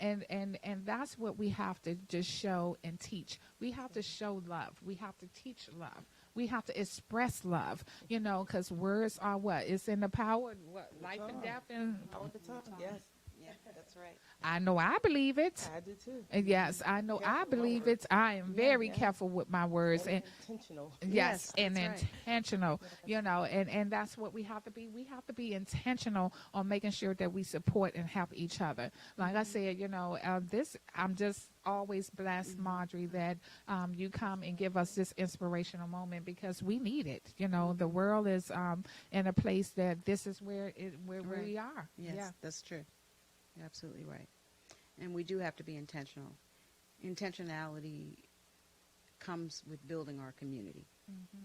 that's what we have to just show and teach. We have to show love. We have to teach love. We have to express love, you know, because words are what? It's in the power, what? Life and death. And All the time. Yes, Yeah, that's right. I know I believe it. I do too. Yes, I know I Careful with my believe words. it. I am very yeah. careful with my words. And Intentional. yes, Yes, and that's right. intentional, you know, and that's what we have to be. We have to be intentional on making sure that we support and help each other. Like I said, you know, I'm just always blessed, Marjorie, that you come and give us this inspirational moment because we need it. You know, the world is in a place that this is where Right. we are. Yes, Yeah. that's true. You're absolutely right. And we do have to be intentional. Intentionality comes with building our community.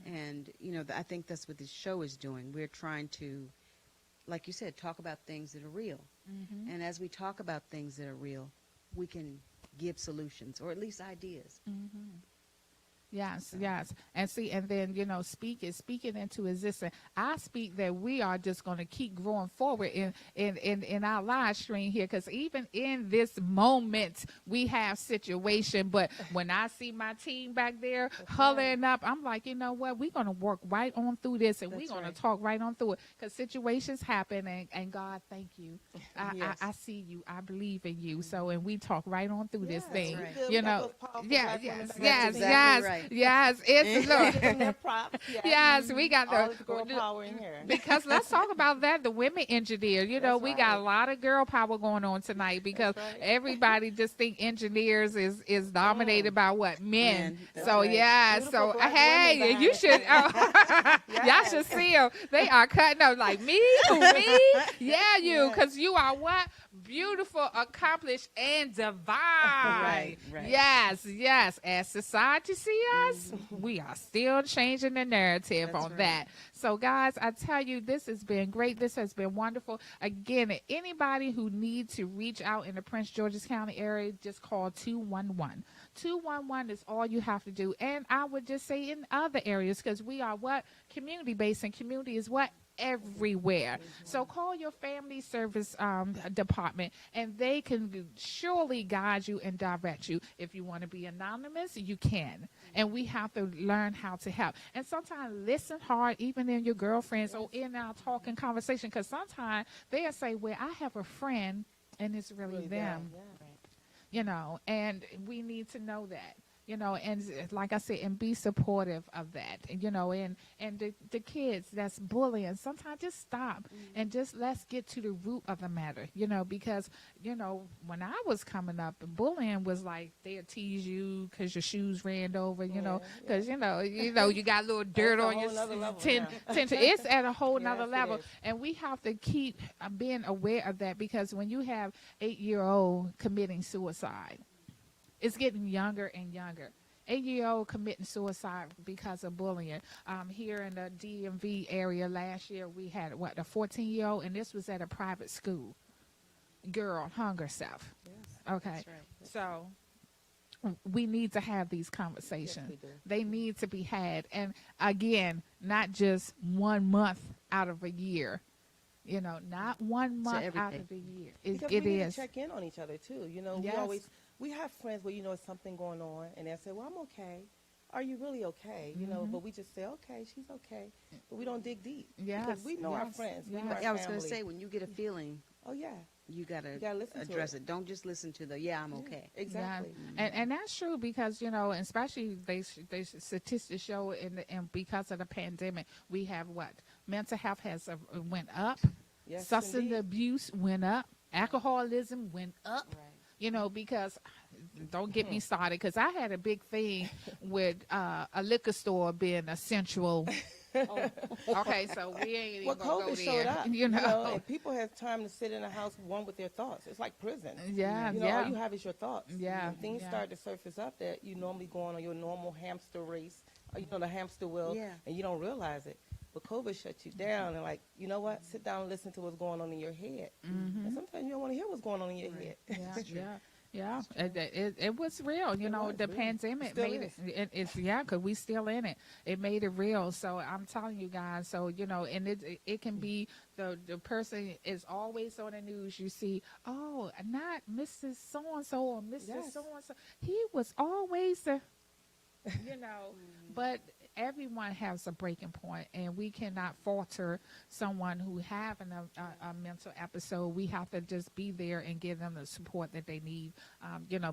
And, you know, I think that's what this show is doing. We're trying to, like you said, talk about things that are real. And as we talk about things that are real, we can give solutions or at least ideas. Yes, yes. And see, and then, you know, speak it into existence. I speak that we are just going to keep growing forward in our live stream here, because even in this moment, we have situation. But when I see my team back there huddling up, I'm like, you know what? We're going to work right on through this, and we're That's going right. to talk right on through it, because situations happen, and God, thank you. Yes. I see you. I believe in you. So, and we talk right on through this Yeah, thing. right. good. You We got know, those powerful yeah, black women yes, back yes, there. yes, right. yes. It's look. Give them their props. Yes. Yes, we got All this the girl power in here. because let's talk about that. The women engineer, you know, That's we got right. a lot of girl power going on tonight because That's right. everybody just think engineers is dominated by what men. Men, that's So right. yeah, Beautiful so black hey, women you behind should y'all Yes. should see them. They are cutting up like me, who me? Yeah, you, Yes. because you are what? Beautiful, accomplished, and divine. Right. Yes, yes. As society see us, we are still changing the narrative That's on right. that. So, guys, I tell you, this has been great. This has been wonderful. Again, anybody who needs to reach out in the Prince George's County area, just call 211. 211 is all you have to do. And I would just say in other areas, because we are what? Community-based, and community is what? Everywhere. So call your family service department, and they can surely guide you and direct you. If you want to be anonymous, you can. And we have to learn how to help. And sometimes listen hard, even in your girlfriends or in our talking conversation, because sometimes they'll say, well, I have a friend, and it's really them. Yeah. You know, and we need to know that. You know, and like I said, and be supportive of that. You know, and the kids that's bullying, sometimes just stop and just let's get to the root of the matter. You know, because you know when I was coming up, bullying was like they'll tease you because your shoes ran over. You know, because you know you got a little dirt a on whole your nother level It's at a whole nother Yes, it level, is. and we have to keep being aware of that, because when you have 8-year-old committing suicide, it's getting younger and younger. 8-year-old committing suicide because of bullying. Here in the DMV area last year, we had, a 14-year-old, and this was at a private school. Girl hung herself. Yes. Okay. That's right. So we need to have these conversations. Yes, we do. They need to be had. And again, not just 1 month out of a year. Not 1 month every out day. of the year. Because It we need is. to check in on each other too. Yes. We have friends where it's something going on, and they'll say, "Well, I'm okay." Are you really okay? But we just say, "Okay, she's okay," but we don't dig deep Yes, because we know our yes, friends. We yes. know our I was going to family. say, when you get a feeling, Oh yeah, you got to gotta listen to address it. it. Don't just listen to the, yeah, I'm Yeah, okay. exactly. Yeah. And that's true because especially they statistics show and because of the pandemic we have what mental health has went up, Yes, substance indeed. abuse went up, alcoholism went up. Because don't get me started because I had a big thing with a liquor store being essential. Okay, so we ain't even Well, gonna go COVID there. showed up, You and people have time to sit in a house one with their thoughts. It's like prison. Yeah, All yeah. you have is your thoughts. Yeah, And things yeah. start to surface up that you normally go on your normal hamster race, the hamster wheel, Yeah. and you don't realize it. But COVID shut you down, and like, you know what? Sit down and listen to what's going on in your head. And sometimes you don't want to hear what's going on in your head. Yeah. It was real. was The real. pandemic It still made is. it's because we still in it. It made it real. So I'm telling you guys. So and it can be the person is always on the news. You see, oh, not Mrs. So and so or Mr. Yes. So and so. He was always the but everyone has a breaking point and we cannot falter someone who having a mental episode. We have to just be there and give them the support that they need,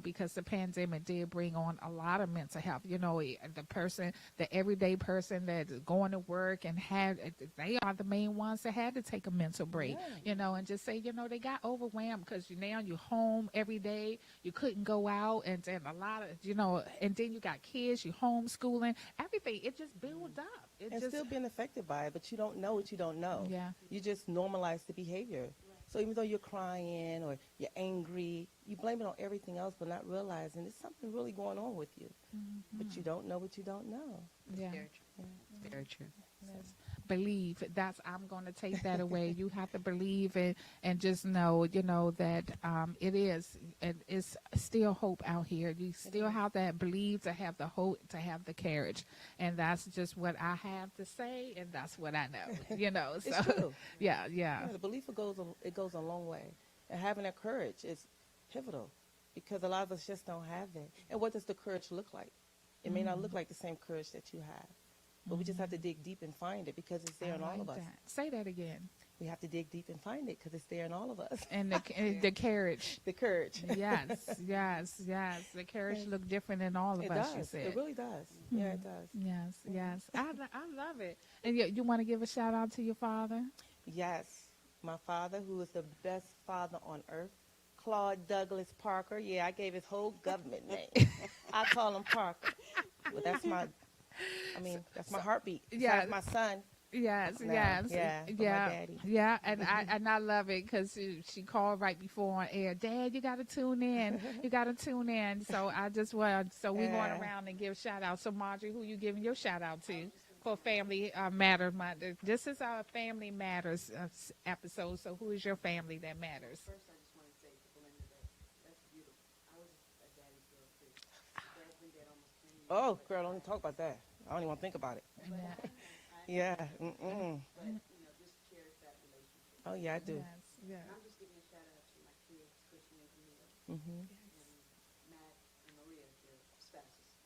because the pandemic did bring on a lot of mental health. The everyday person that's going to work and they are the main ones that had to take a mental break, and just say, they got overwhelmed because now you're home every day. You couldn't go out and then a lot of, and then you got kids, you homeschooling, everything. It just builds up. And still being affected by it, but you don't know what you don't know. Yeah. You just normalize the behavior. So even though you're crying or you're angry, you blame it on everything else, but not realizing there's something really going on with you. But you don't know what you don't know. Yeah. Very true. Very true. Yes. Believe. I'm going to take that away. You have to believe and just know, that it's still hope out here. You still have to believe, to have the hope, to have the courage, and that's just what I have to say, and that's what I know. So It's true. yeah. The belief goes a long way, and having that courage is pivotal because a lot of us just don't have that. And what does the courage look like? It may not look like the same courage that you have. But we just have to dig deep and find it because it's there in all of us. That. Say that again. We have to dig deep and find it because it's there in all of us. And the courage. The courage. Yes. The courage look different in all of It us. does. You said. It really does. Yeah, it does. Yes. I love it. And you want to give a shout out to your father? Yes. My father, who is the best father on earth, Claude Douglas Parker. Yeah, I gave his whole government name. I call him Parker. But that's my heartbeat. Yeah. Besides my son. Yes. Yeah, but my daddy. Yeah, and I love it because she called right before on air. Dad, you got to tune in. So I just so we going around and give shout outs. So Marjorie, who you giving your shout out to for Family Matters? This is our Family Matters episode. So who is your family that matters? First, I just want to say to Belinda that's beautiful. I was a daddy's girl, too. Dad's been dead almost 10 years. Oh, girl, don't even talk about that. I don't even want to think about it. Yeah. Mm-mm. But, just cherish that relationship. Oh, yeah, I do. Yes. And I'm just giving a shout out to my kids, Christian and Camille, Mm-hmm. and Matt and Maria, their spouses.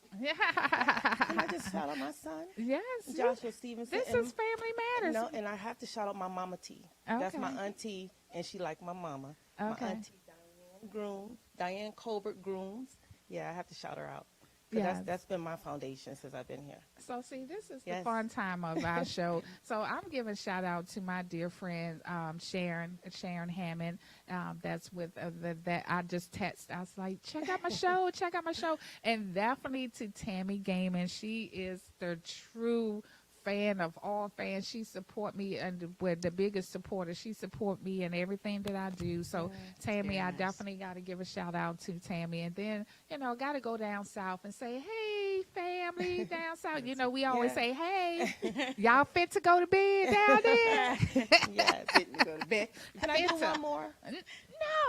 Can I just shout out my son, Yes. Joshua Stevenson? This is Family Matters. And I have to shout out my mama T. That's my Okay. auntie, and she like my mama. Okay. My auntie Diane Colbert Grooms. Yeah, I have to shout her out. 'Cause Yes. that's been my foundation since I've been here. So see, this is the Yes. fun time of our show. So I'm giving a shout out to my dear friend Sharon Hammond. That's with that I just text. I was like, check out my show, and definitely to Tammy Gaiman. She is the true fan of all fans. She support me and with the biggest supporter. She support me in everything that I do. So Tammy, Very I nice. definitely got to give a shout out to Tammy. And then, got to go down south and say, hey, family down south. You know, we always Yeah. say, hey, y'all fit to go to bed down there? Yes. Fitting to go to bed. Can I do It's a- one more?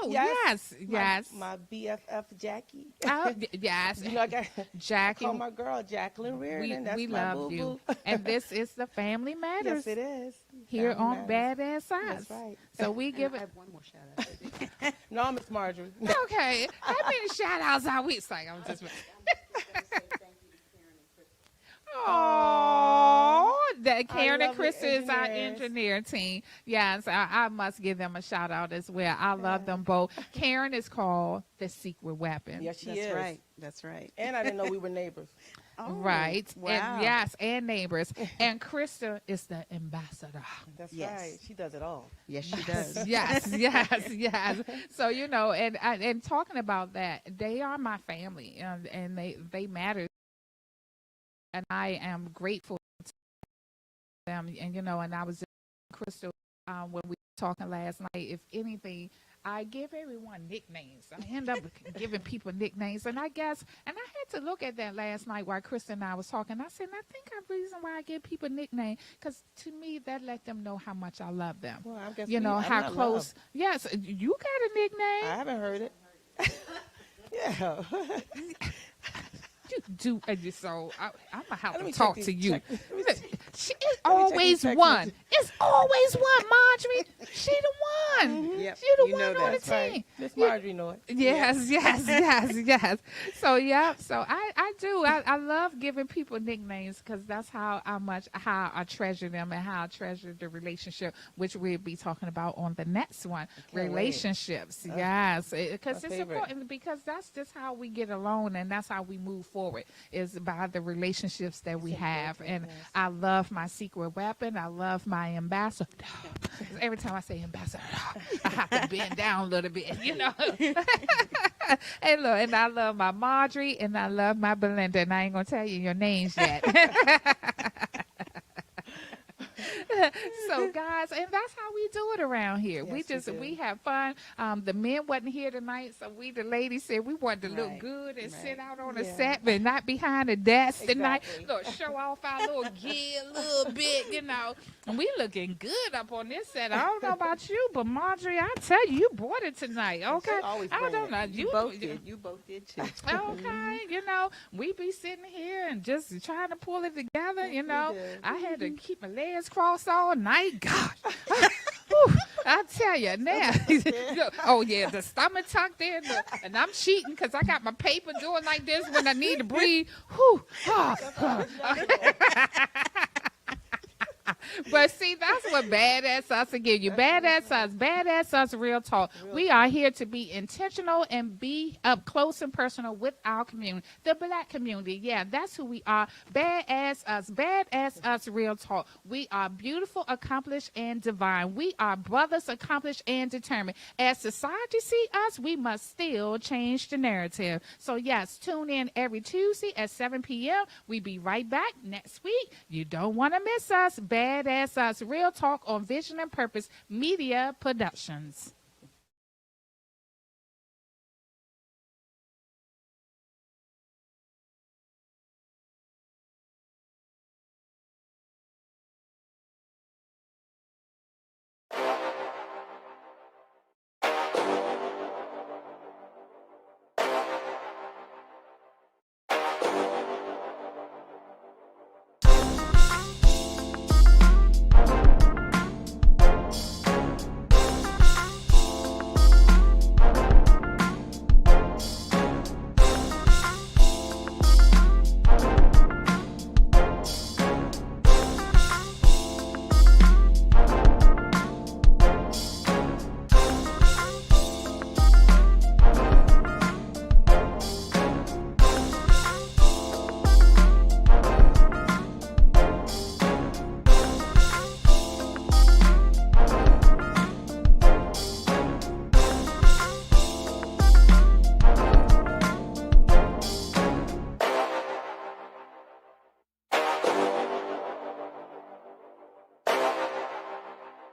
No, Yes. yes, yes. My BFF Jackie. Oh, yes. You know, I call Jackie, my girl Jacqueline Reardon. That's we my love you. boo-boo. And this is the Family Matters Yes, it is. here Family on Matters. B.A.A.D.S.S Us. That's right. So we give I it. have one more shout out. No, Miss Marjorie. Okay. How many shout outs are we saying? I'm just. Oh, that Karen and love the Chris is our engineers. engineer team. Yes, I must give them a shout out as well. I love them both. Karen is called the secret weapon. Yes, she That's is. right. That's right. And I didn't know we were neighbors. Oh, Right. Wow. And yes, and neighbors. And Krista is the ambassador. That's Yes. right. She does it all. Yes, she does. Yes, yes, yes. So you know, and talking about that, they are my family, and they matter, and I am grateful to them. And you know, and I was just Crystal when we were talking last night. If anything, I give everyone nicknames. I end up giving people nicknames, and I guess, and I had to look at that last night while Krista and I was talking. I said, I think the reason why I give people nicknames, because to me that let them know how much I love them. Well, I guess You know I'm how not close. loved. Yes, you got a nickname. I haven't heard it. Yeah. You do, so I'm gonna have Let to me talk check to these you. check- It's me check always these one. text It's always one, Marjorie. She the one. Yep, She the you one know on the that. That's right. team. Miss Marjorie know it. Yes, yes, yes, yes. So yeah, so I do. I love giving people nicknames because that's how I treasure them and how I treasure the relationship, which we'll be talking about on the next one. wait. Relationships, yes, because my it's favorite. important because that's just how we get along and that's how we move forward is by the relationships that we have. And I love my secret weapon. I love my ambassador. Every time I say ambassador, I have to bend down a little bit, you know. And look, and I love my Marjorie and I love my Belinda, and I ain't gonna tell you your names yet. So guys, and that's how we do it around here. Yes, We just do. we have fun. The men wasn't here tonight, so we the ladies said we wanted to look Right, good and sit right. out on the Yeah. set, but not behind the desk tonight. Exactly. Look, show off our little gear a little bit, you know. And we looking good up on this set. I don't know about you, but Marjorie, I tell you, you brought it tonight. Okay, always I bring don't it. know You both did. You both did too. Okay, you know, we be sitting here and just trying to pull it together, you know. do. I had to keep my legs crossed all night. Gosh. Whew, I tell you now. Look, oh, yeah, the stomach tucked in. And I'm cheating because I got my paper doing like this when I need to breathe. Whew. But see, that's what Badass Us again. You Badass Us, Badass Us Real Talk. We are here to be intentional and be up close and personal with our community, the Black community. Yeah, that's who we are. Badass Us, Badass Us Real Talk. We are beautiful, accomplished, and divine. We are brothers, accomplished, and determined. As society see us, we must still change the narrative. So yes, tune in every Tuesday at 7 p.m. We be right back next week. You don't want to miss us. Badass Us Real Talk on Vision and Purpose Media Productions.